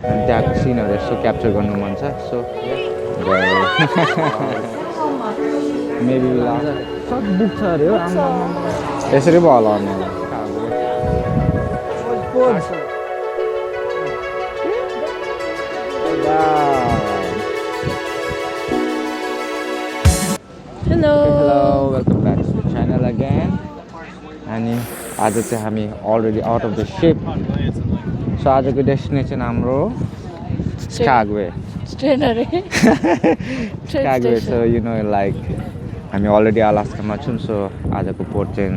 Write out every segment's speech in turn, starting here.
अनि त्यहाँको सिनहरू यसो क्याप्चर गर्नु मन छ सो मेबी सब बुक छ अरे हो यसरी पो होला Hello. Hello, welcome back to the channel again. अनि आज चाहिँ हामी already out of the ship. So आजको डेस्टिनेसन हाम्रो Skagway. Skagway, so you know like हामी अलरेडी अलास्कामा छौँ सो आजको पोर्ट चाहिँ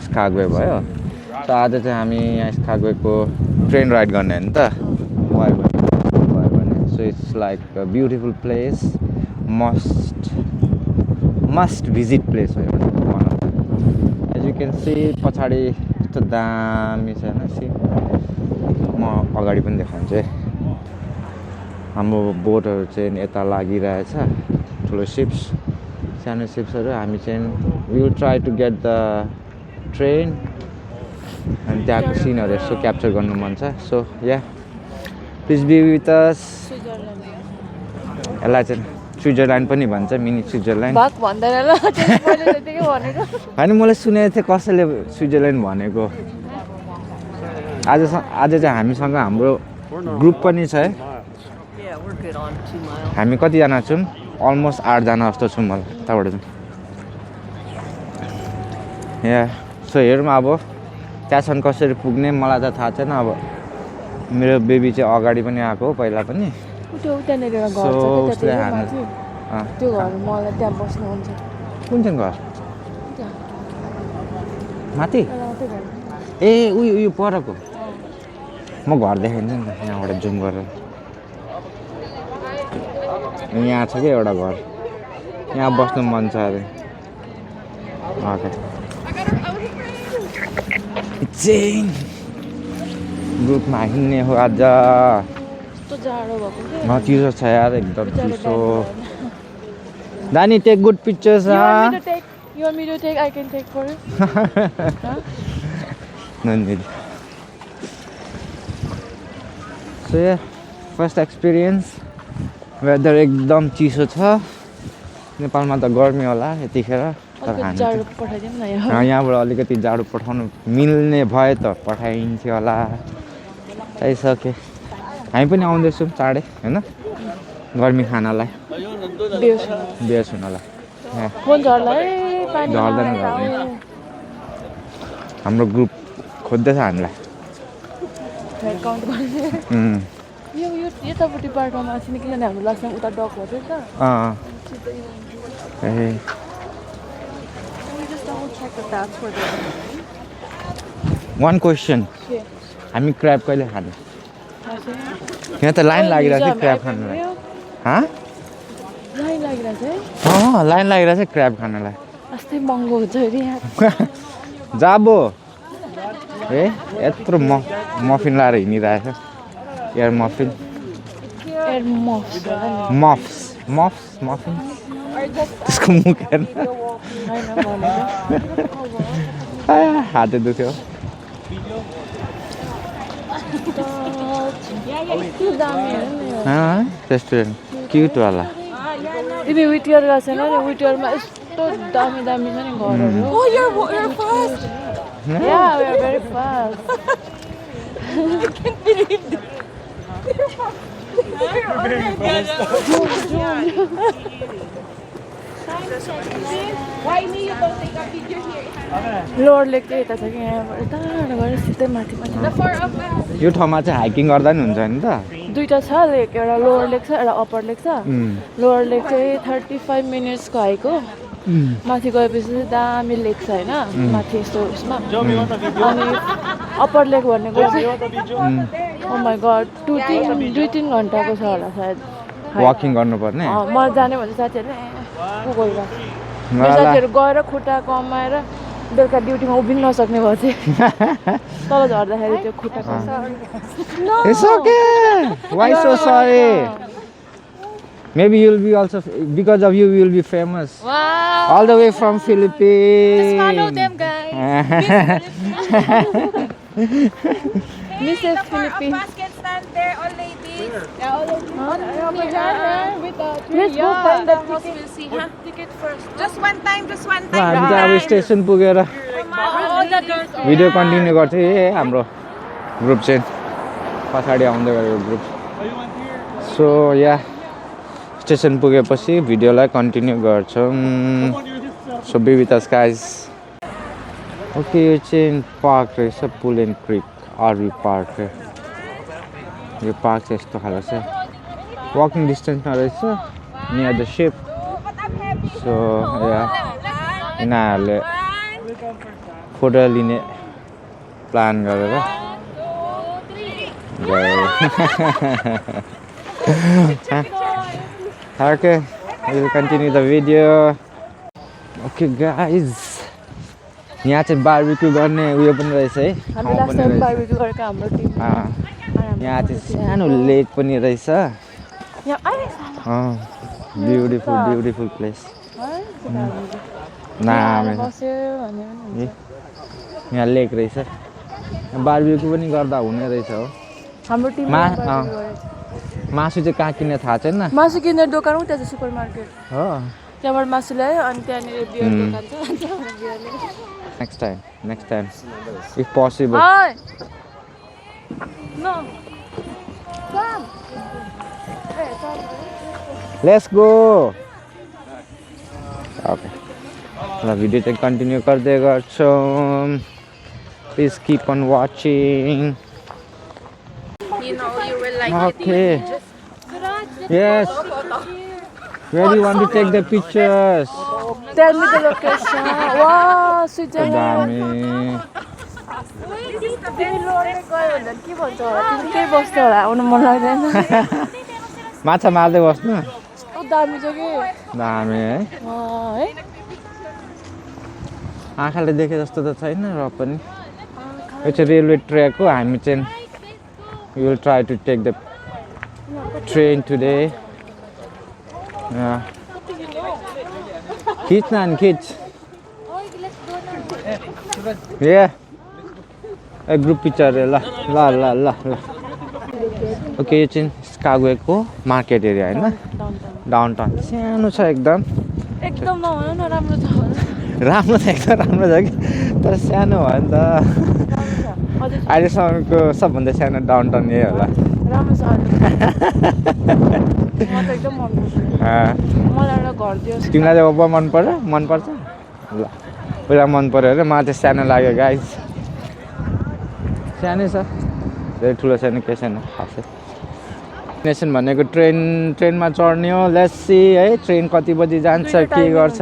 Skagway भयो. सो आज चाहिँ हामी यहाँ Skagwayको ट्रेन राइड गर्ने हो नि त भयो भने so it's like a beautiful place must visit place हो एउटा एज यु क्यान सी पछाडि यस्तो दामी छ होइन सी म अगाडि पनि देखाउँछु है हाम्रो बोटहरू चाहिँ यता लागिरहेछ ठुलो सिप्स सानो सिप्सहरू हामी चाहिँ will try to get the train अनि त्यहाँको सिनहरू यसो क्याप्चर गर्नु मन छ so yeah please be with us यसलाई चाहिँ स्विजरल्यान्ड पनि भन्छ मिनी स्विजरल्यान्ड होइन मलाई सुनेको थिएँ कसैले स्विजरल्यान्ड भनेको आज चाहिँ हामीसँग हाम्रो ग्रुप पनि छ है हामी कतिजना छौँ अलमोस्ट 8 जना जस्तो छौँ मलाई यताबाट चाहिँ या सो हेरौँ अब त्यहाँसम्म कसरी पुग्ने मलाई त थाहा छैन अब मेरो बेबी चाहिँ अगाडि पनि आएको हो पहिला पनि त्यो त्यहाँनिर घर छ उसले त्यो घर मलाई त्यहाँ बस्नु हुन्छ कुन चाहिँ घर माथि ए उयो परको म घर देखाइदिन्छु नि त यहाँबाट जुम गरेर यहाँ छ क्या एउटा घर यहाँ बस्नु मन छ अरे चाहिँ ग्रुपमा हिँड्ने हो आज चिसो छ यार एकदम चिसो दानी take good pictures You want me to take? I can take for you. No need. So yeah, first experience. Weather एकदम चिसो छ नेपालमा त गर्मी होला यतिखेर तर यहाँबाट अलिकति जाडो पठाउनु मिल्ने भए त पठाइन्थ्यो होला आइसके हामी पनि आउँदैछौँ चाँडै होइन गर्मी खानालाई बेस हुनलाई झर्दैन हाम्रो ग्रुप खोज्दैछ हामीलाई यतापट्टि बाटोमा छैन किनभने हाम्रो लास्ट टाइम उता डक हुँदै छ वान क्वेसन हामी क्र्याब कहिले खाने यहाँ त लाइन लागिरहेको छ क्र्याब खानलाई लाइन लागिरहेको छ क्र्याब खानलाई अस्ति महँगो हुन्छ अरे यहाँ जाबो ए यत्रो मफिन लाएर हिँडिरहेछ एयर मफिन मफिन त्यसको मुख हेर्न हातै दुख्यो रेस्टुरेन्ट क्युट वाला तिमी विटियर गएको छैन नि विटियरमा यस्तो दामी दामी छ नि घरहरू Yeah, we are very fast. I can't believe this. Why me you don't take a picture here? Lower Lake चाहिँ यता छ कि यहाँबाट टाढा गएर सिधै माथि The four of us. यो ठाउँमा चाहिँ हाइकिङ गर्दा नि हुन्छ नि त दुईटा छ लेक एउटा लोवर लेक छ एउटा अप्पर लेक छ लोवर लेक चाहिँ 35 मिनट्सको हाइक हो माथि गएपछि चाहिँ दामी लेक छ होइन माथि यस्तो उसमा अनि अप्पर लेक भनेको चाहिँ ओ माई गड 2-3 घन्टाको छ होला सायद वाकिङ गर्नुपर्ने मलाई जाने भने साथीहरूले गएर साथीहरू गएर खुट्टा कमाएर बेलुका ड्युटीमा उभिन नसक्ने भएको थिएँ तल झर्दाखेरि त्यो खुट्टा It's okay. Why so sorry? Maybe you'll be also, because of you, you'll be famous. Wow. All the way from Philippines. Just follow them, guys. Mrs. Philippines. Basket stand there, all ladies. Let's go find the ticket first. Just one time. हामी चाहिँ अब station पुगेर video continue गर्थ्यो हाम्रो group चाहिँ पछाडि आउँदै गरेको ग्रुप सो या स्टेसन पुगेपछि भिडियोलाई कन्टिन्यू गर्छौँ so be with us guys okay यो चाहिँ पार्क रहेछ pool and creek RV park यो पार्क चाहिँ यस्तो खालको छ वकिङ डिस्टेन्समा रहेछ near the ship so yeah यिनीहरूले फोटो लिने प्लान गरेर Okay, we'll continue the video. Okay guys, यहाँ चाहिँ बारबिक्यू गर्ने उयो पनि रहेछ है हामी लास्ट टाइम बारबिक्यू गरेको हाम्रो टिम यहाँ चाहिँ सानो लेक पनि रहेछ ब्युटिफुल प्लेस यहाँ लेक रहेछ बारबिक्यू पनि गर्दा हुने रहेछ हो हाम्रो टिम मासु चाहिँ कहाँ किन्ने थाहा छैन मासु किन्ने दोकान हो त्यहाँ सुपर मार्केट हो त्यहाँबाट मासु ल्यायो अनि त्यहाँनिर बियर दोकान छ अनि त्यहाँबाट बियर ल्यायो next time if possible no come let's go okay ल भिडियो चाहिँ कन्टिन्यू गर्दै गर्छौँ please keep on watching You know you will like okay yes where do you want to take the pictures tell me the location wow Switzerland दामी तिमी लोडले गयो भने के भन्छ होला तिमी त्यही बस्छौ होला आउनु मन लाग्दैन माछा मार्दै बस्नु ओ दामी छ कि दामी है है आँखाले देखे जस्तो त छैन र पनि यो चाहिँ रेलवे ट्र्याक हो हामी चाहिँ we will try to take the train today खिच नानी खिच yeah a group picture ल ओके यो चाहिँ स्कागवे को मार्केट एरिया हैन डाउनटाउन सानो छ एकदम नहुनु न राम्रो छ राम्रो छ एकदम राम्रो छ कि तर सानो भयो नि त अहिलेसम्मको सबभन्दा सानो डाउनटाउन यही होला राम्रो छ म त एकदम मन पर्छ मलाई एउटा घर दियो तिमीलाई चाहिँ अब मन पर्छ ल पहिला मन पर्यो अरे मलाई चाहिँ सानो लाग्यो गाइज सानै छ धेरै ठुलो छैन केही छैन खासै डेस्टिनेसन भनेको ट्रेनमा चढ्ने हो लेट्स सी है ट्रेन कति बजी जान्छ के गर्छ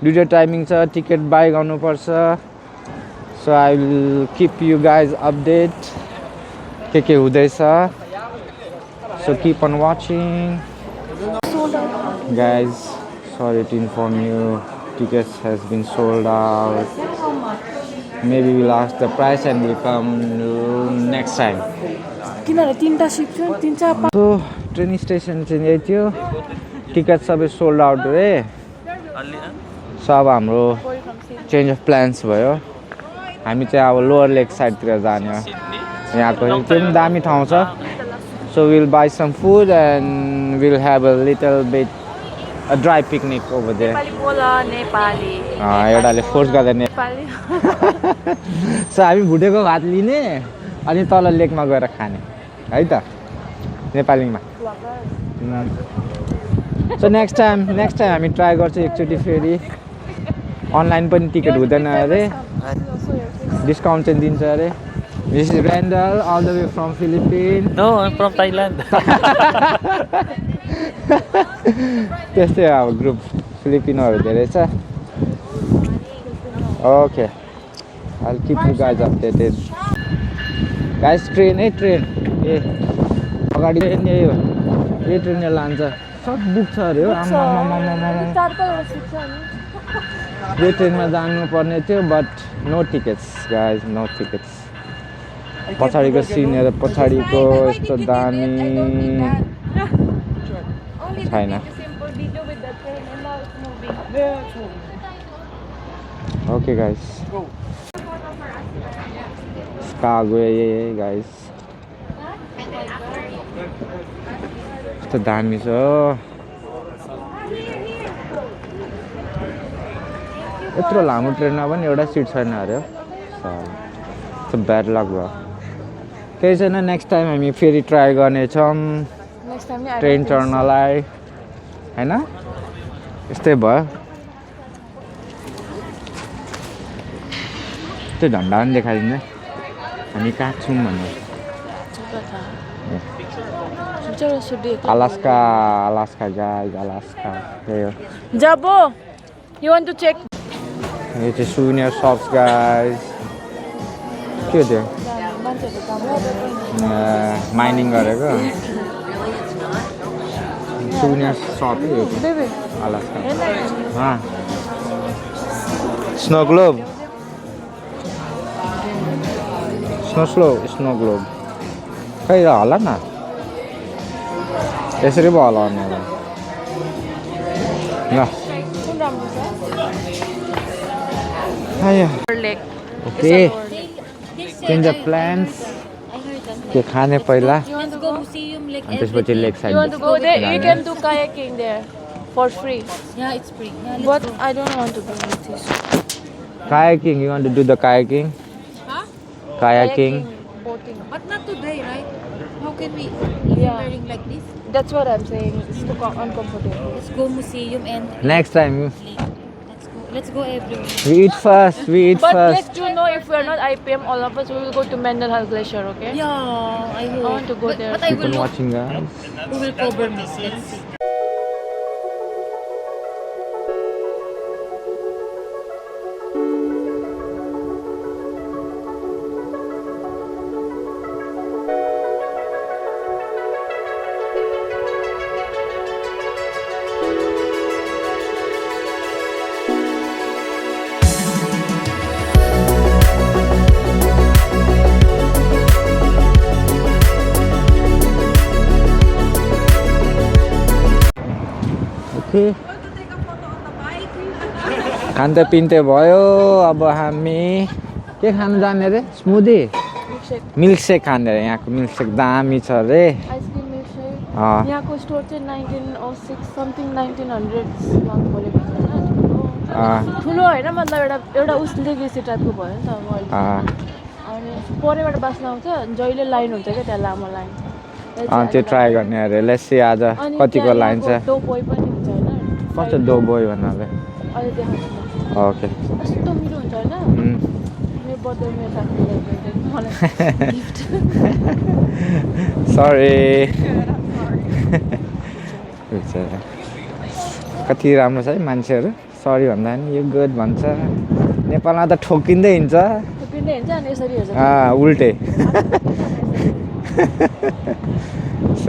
दुईवटा टाइमिङ छ टिकट बाई गर्नुपर्छ so I will keep you guys update के हुँदैछ so keep on watching guys sorry to inform you tickets has been sold out maybe we'll ask the price and we'll come next time किनभने तीनटा सिप छ तीन चार पाँच so train station चाहिँ यही थियो टिकट सबै सोल्ड आउट रे सो अब हाम्रो चेन्ज अफ प्लान्स भयो हामी चाहिँ अब लोवर लेक साइडतिर जाने हो यहाँको त्यो पनि दामी ठाउँ छ so we'll buy some food and we'll have a little bit a dry picnic over there एउटाले फोर्स गर्दा नेपाली सो हामी भुटेको भात लिने अनि तल लेकमा गएर खाने है त नेपालीमा सो नेक्स्ट टाइम हामी ट्राई गर्छौँ एकचोटि फेरि अनलाइन पनि टिकट हुँदैन अरे डिस्काउन्ट चाहिँ दिन्छ अरे This is Randall, all the way from Philippines. No, I'm from Thailand. त्यस्तै अब ग्रुप फिलिपिनोहरू धेरै छ okay I'll keep you guys updated. Guys, train ए अगाडि ट्रेन यही हो यही ट्रेनले लान्छ सब बुक छ अरे हो यो ट्रेनमा जानुपर्ने थियो but no tickets guys no tickets पछाडिको सिन हेर पछाडिको यस्तो दामी छैन ओके गाइस Skagway guys कस्तो दामी छ यत्रो लामो ट्रेनमा पनि एउटा सिट छैन अरे त्यो ब्याड लक भयो केही छैन नेक्स्ट टाइम हामी फेरि ट्राई गर्नेछौँ ट्रेन चढ्नलाई हैन यस्तै भयो त्यो झन्डा पनि देखाइदिन्छ हामी कहाँ छौँ भनेर Alaska guys Alaska Jabo you want to check यो चाहिँ souvenir shops guys के हो त्यो माइनिङ गरेको souvenir shop हो यो baby Alaska snow globe snow globe खै होला न यसरी पो हलाउने ल ओके चेन्ज अफ प्लान्स के खाने पहिला अनि त्यसपछि लेक side you want to go there you can do kayaking there for free Yeah, it's free. Yeah, but I don't want to do this kayaking you want to do the kayaking Huh? kayaking boating But not today, right? How can we Yeah. wearing like this? that's what I'm saying it's too uncomfortable Let's go museum and next time let's go. Let's go everywhere. we eat first but let you know if we're not IPM all of us we will go to Mendenhall Glacier okay Yeah, I hope. I want to go there. But I will people look watching guys who will cover me. Let's see. Okay खान्ते पिन्ते भयो अब हामी के खानु जाने रे स्मुदी milk shake खाने रे यहाँको मिल्क शेक दामी छ रे आइसक्रिम मिल्कसेक यहाँको स्टोर चाहिँ 1906 समथिङ 1900मा खोलेको छ हैन ठुलो हैन मतलब एउटा उसले गेसी टाइपको भयो नि त मैले अनि परेबाट बास्न आउँछ जहिले लाइन हुन्छ क्या त्यहाँ लामो लाइन त्यो ट्राई गर्ने अरे लेट्स आज कतिको लाइन छ डो बोय पनि हुन्छ हैन कस्तो डो बोय भन्नाले अहिले देखाउँछु ओके कस्तो मिठो हुन्छ हैन मेरो बर्थडे मेरो साथीले मलाई गिफ्ट सरी कति राम्रो छ है मान्छेहरू सरी भन्दा नि यो गुड भन्छ नेपालमा त ठोकिँदै हिँड्छ पिन्दै हुन्छ अनि यसरी हेर्छ उल्टे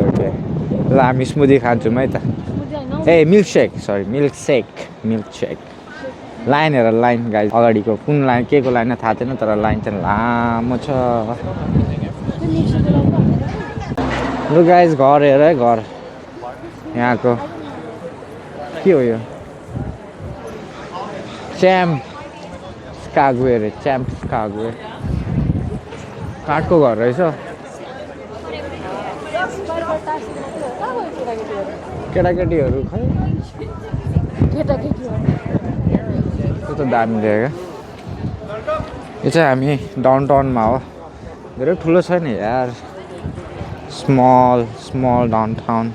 ओके ल हामी स्मुदी खान्छौँ है त ए milkshake sorry milkshake line हेर लाइन गाइस अगाडिको कुन लाइन के को लाइन थाहा छैन तर लाइन चाहिँ लामो छ लु गाइस घर हेर है घर यहाँको के हो यो च्याम्प स्कागवे रे च्याम्प स्कागवे काठको घर रहेछ केटाकेटीहरू खै त्यो त दामी देखेको यो चाहिँ हामी डाउन टाउनमा हो धेरै ठुलो छैन यार स्मल डाउन टाउन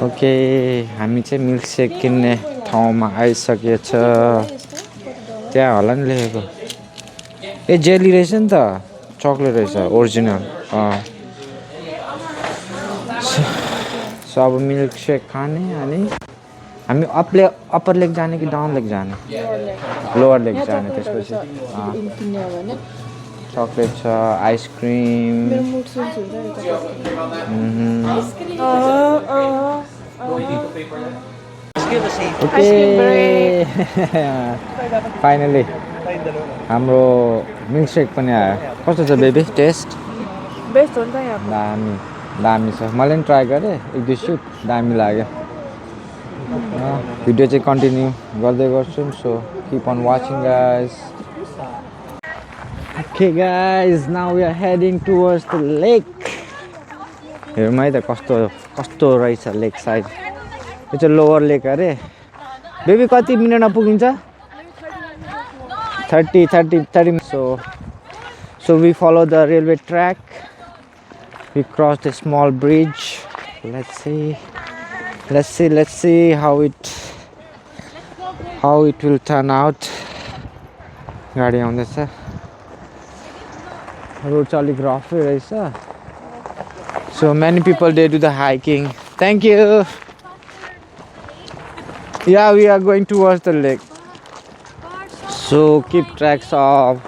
ओके हामी चाहिँ मिल्क शेक किन्ने ठाउँमा आइसकेछ त्यहाँ होला नि लेखेको ए जेली रहेछ नि त चक्लेट रहेछ ओरिजिनल सो अब मिल्क शेक खाने अनि हामी अप्पर लेक जाने कि डाउन लेक जाने लोवर लेक जाने त्यसपछि चक्लेट छ आइसक्रिम ओके फाइनली हाम्रो मिल्क शेक पनि आयो कस्तो छ बेबी टेस्ट बेस्ट हो नि त यहाँ दामी छ मैले पनि ट्राई गरेँ एक दुई सुट दामी लाग्यो भिडियो चाहिँ कन्टिन्यू गर्दै गर्छौँ so keep on watching guys Okay guys, now we are heading towards the lake. हेरौँ है त कस्तो कस्तो रहेछ लेक साइड. यो चाहिँ लोवर लेक अरे. बेबी कति मिनेटमा पुगिन्छ? 30 minutes. So we follow the railway track. We crossed a small bridge. Let's see how it will turn out. गाडी आउँदैछ. रोड चाहिँ अलिक रफै रहेछ. So many people they do the hiking. Thank you. Yeah, we are going towards the lake. So keep tracks of.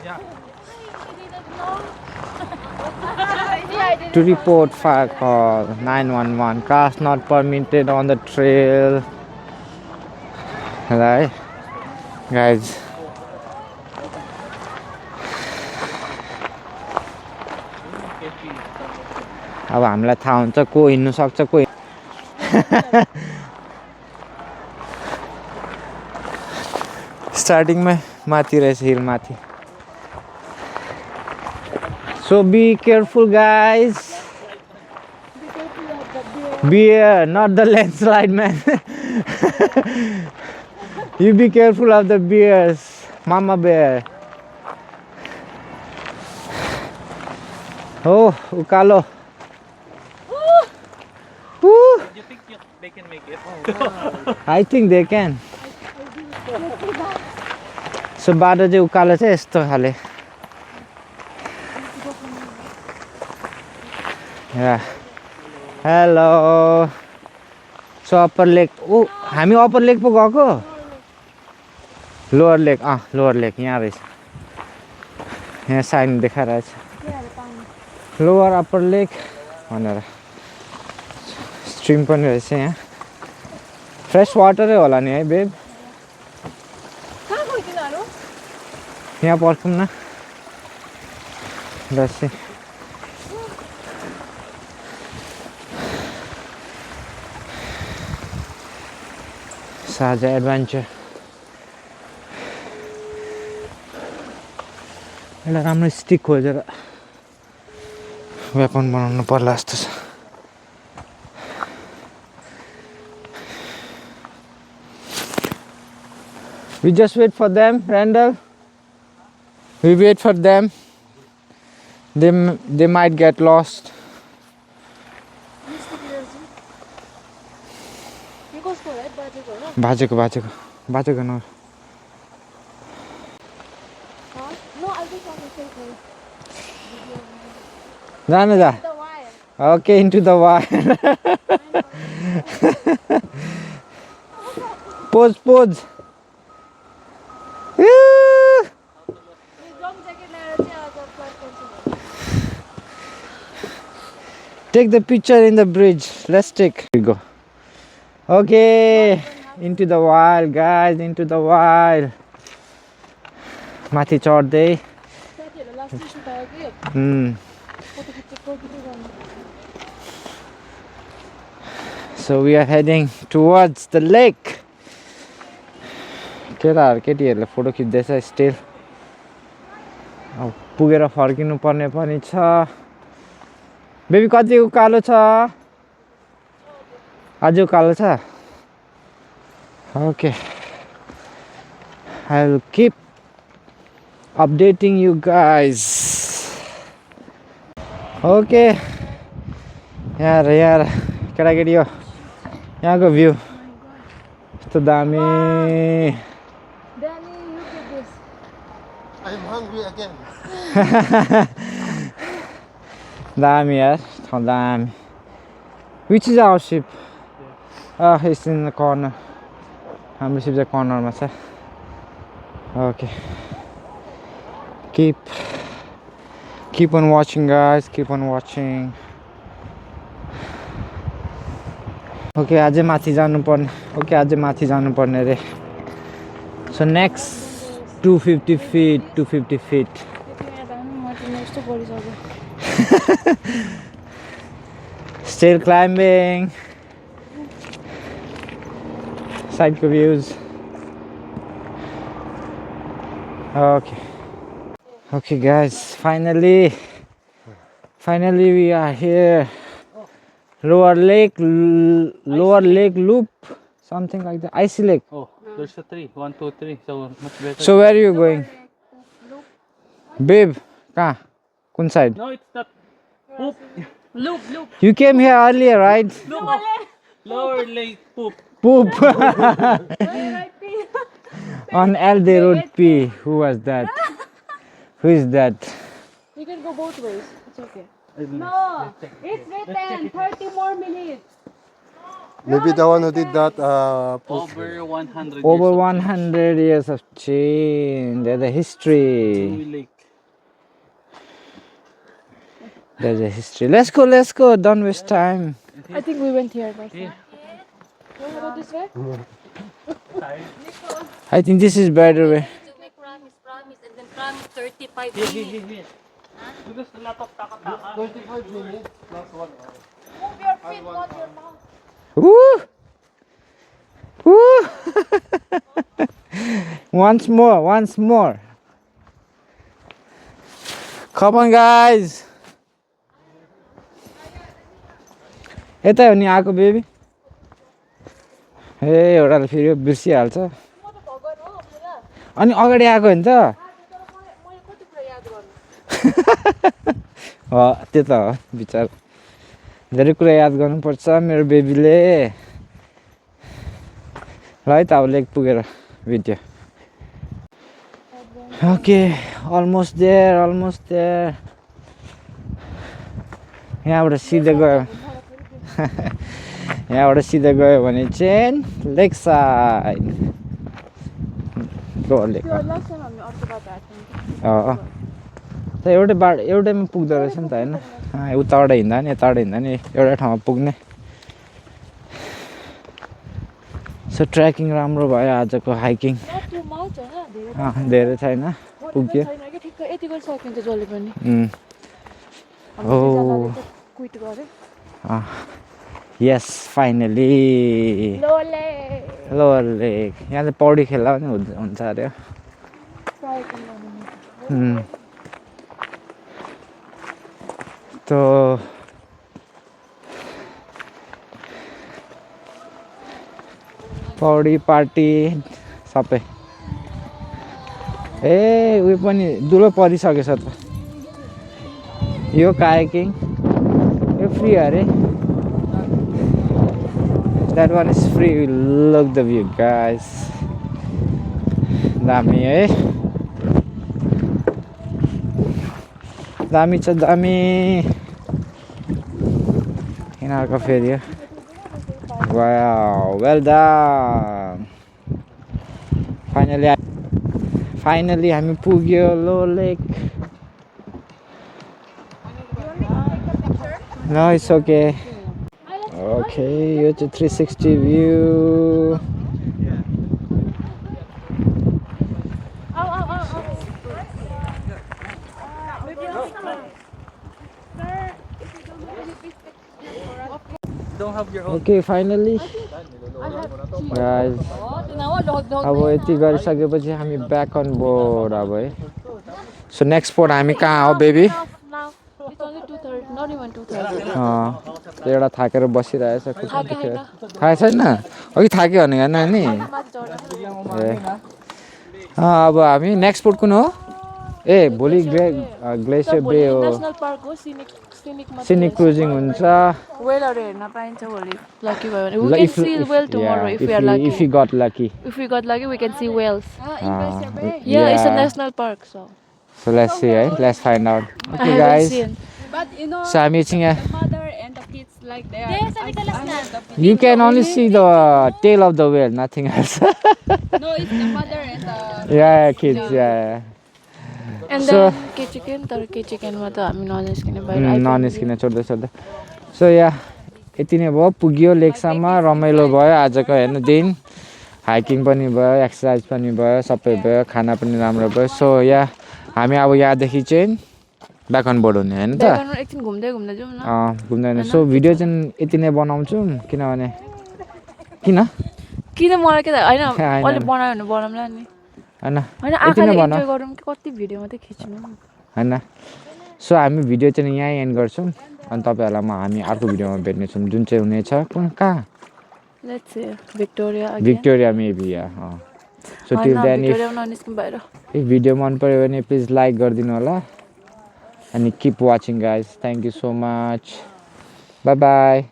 To report fire call 911. Cars not permitted on the trail. Right, guys. अब हामीलाई थाहा हुन्छ को हिँड्नु सक्छ को स्टार्टिङमै माथि रहेछ हिल माथि. So be careful guys. Bear, not the landslide man. You be careful of the bears, mama bear. Oh, ukalo. You think they can make it? I think they can. So बाटो चाहिँ उकालो चाहिँ यस्तो खाले. Yeah. Hello. So upper lake. Oh, हामी upper lake पो गएको? Lower lake. Lower lake यहाँ रहेछ. यहाँ साइन देखाइरहेछ. Lower upper lake भनेर. स्ट्रिम पनि रहेछ यहाँ. फ्रेश वाटरै होला नि है बेब. कहाँ गयो तिनीहरु? यहाँ पर्खौँ न. Let's see. Saja adventure. एउटा राम्रो स्टिक खोजेर वेपन बनाउनु पर्ला जस्तो छ. We just wait for them, Randall. We wait for them. They might get lost. बाजेको न. जानु जा. Okay, into the wire. Pose. Take the picture in the bridge. Let's take. Here we go. Okay, into the wild, guys. Into the wild. माथि चढ्दै. So we are heading towards the lake. केटीहरुले photo खिच्दैछ still. अब पुगेर फर्किनु पर्ने पनि छ. बेबी कति उकालो छ? आज उकालो छ? Okay. I will keep updating you guys. Okay. यार केटाकेटी हो. यहाँको भ्यू यस्तो दामी. I'm hungry again. दामी यार. दामी. Which is our ship? It's in the corner. हाम्रो ship चाहिँ corner मा छ. Okay. Keep on watching guys. Keep on watching. Okay, अझै माथि जानु पर्ने रे. So next 250 feet. Still climbing. Side views. Okay. Okay guys, finally we are here. Lower lake loop, something like that. Icy lake. Oh, there's a 3. 1, 2, 3. So much better. So where are you going? Babe, ka? Kun side? No, it's not. Poop. Loop. You came here earlier, right? Loop. Lower lake poop. Poop. On Alde Road P. Who was that? Who is that? You can go both ways. It's okay. No, it's written 30 more minutes. Maybe the one who did that, Over 100 Over years 100 years of change. There's a of history. lake. There's a history. Let's go. Don't waste time. I think we went here first. Yeah. Wanna go this way? I think this is better way. To make promise, and then promise 35 Here. minutes. Because a lot of taka-taka. 25 minutes plus 1 hour. Move your feet, not your mouth. Woo! Woo! Once more. Come on guys. यता हो नि आएको baby ए एउटाले फेरि बिर्सिहाल्छ अनि अगाडि आएको हो नि त त्यो त हो विचार धेरै कुरा याद गर्नुपर्छ मेरो बेबीले ल है त अब लेक पुगेर भिडियो ओके अलमोस्ट देयर यहाँबाट सिधै गयो यहाँबाट सिधै गयो भने चाहिँ लेक साइड लेक त एउटैमा पुग्दो रहेछ नि त होइन उताबाट हिँड्दा नि यताबाट हिँड्दा नि एउटै ठाउँमा पुग्ने सो ट्रेकिङ राम्रो भयो आजको हाइकिङ धेरै छैन पुग्यो यस फाइनली लोवर लेक यहाँ चाहिँ पौडी खेल्दा पनि हुन्छ अरे तो पौडी पार्टी सबै ए उयो पनि दुलो परिसकेछ त यो कायाकिङ यो फ्री अरे that one is free. Look the view guys, दामी है दामी छ दामी यिनीहरूको फेरि wow well done finally हामी पुग्यो लो लेक no it's okay okay यो चाहिँ 360 view Don't have your own. okay finally guys अब यति गरिसकेपछि हामी ब्याक अन बोर्ड अब है सो नेक्स्ट स्पोट हामी कहाँ हो बेबी एउटा थाकेर बसिरहेछ थाहा छैन अघि थाक्यो भने होइन नि अब हामी नेक्स्ट स्पोट कुन हो ए भोलि ग्लेसियर बे हो सिनिक क्रुजिङ हुन्छ वेलहरु हेर्न पाइन्छ भोलि लकी भयो भने we can see whale tomorrow if we are lucky if we got lucky we can see whales yeah it's a national park so let's see let's find out okay guys But you know, so I'm eating the mother and the kids like they are. Yes, you can only see the tail of the whale nothing else No, it's the mother and the yeah kids yeah and then chicken ma ta हामी ननिस्किने बाहिर ननिस्किने छोड्दै so या यति नै भयो पुग्यो लेकसम्म रमाइलो भयो आजको हेर्नु दिन हाइकिङ पनि भयो एक्सर्साइज पनि भयो सबै भयो खाना पनि राम्रो भयो सो या हामी अब यहाँदेखि चाहिँ ब्याक अन बोर्ड हुने हैन त एकछिन घुम्दै जाउँ न घुम्दैन सो भिडियो चाहिँ यति नै बनाउँछु किनभने किन मलाई के त हैन अहिले बनायो भने बनाउँला नि होइन होइन यति नै आँखाले भन इन्जोय गरौँ कि कति भिडियो मात्रै खिच्नु होइन सो हामी भिडियो चाहिँ यहीँ एन्ड गर्छौँ अनि तपाईँहरूलाई हामी अर्को भिडियोमा भेट्नेछौँ जुन चाहिँ हुनेछ कहाँ let's say Victoria Victoria maybe so till then भिक्टोरियामा ननिस्कौँ बाहिर इफ भिडियो मन पऱ्यो भने प्लिज लाइक गरिदिनु होला अनि keep watching guys thank you so much by by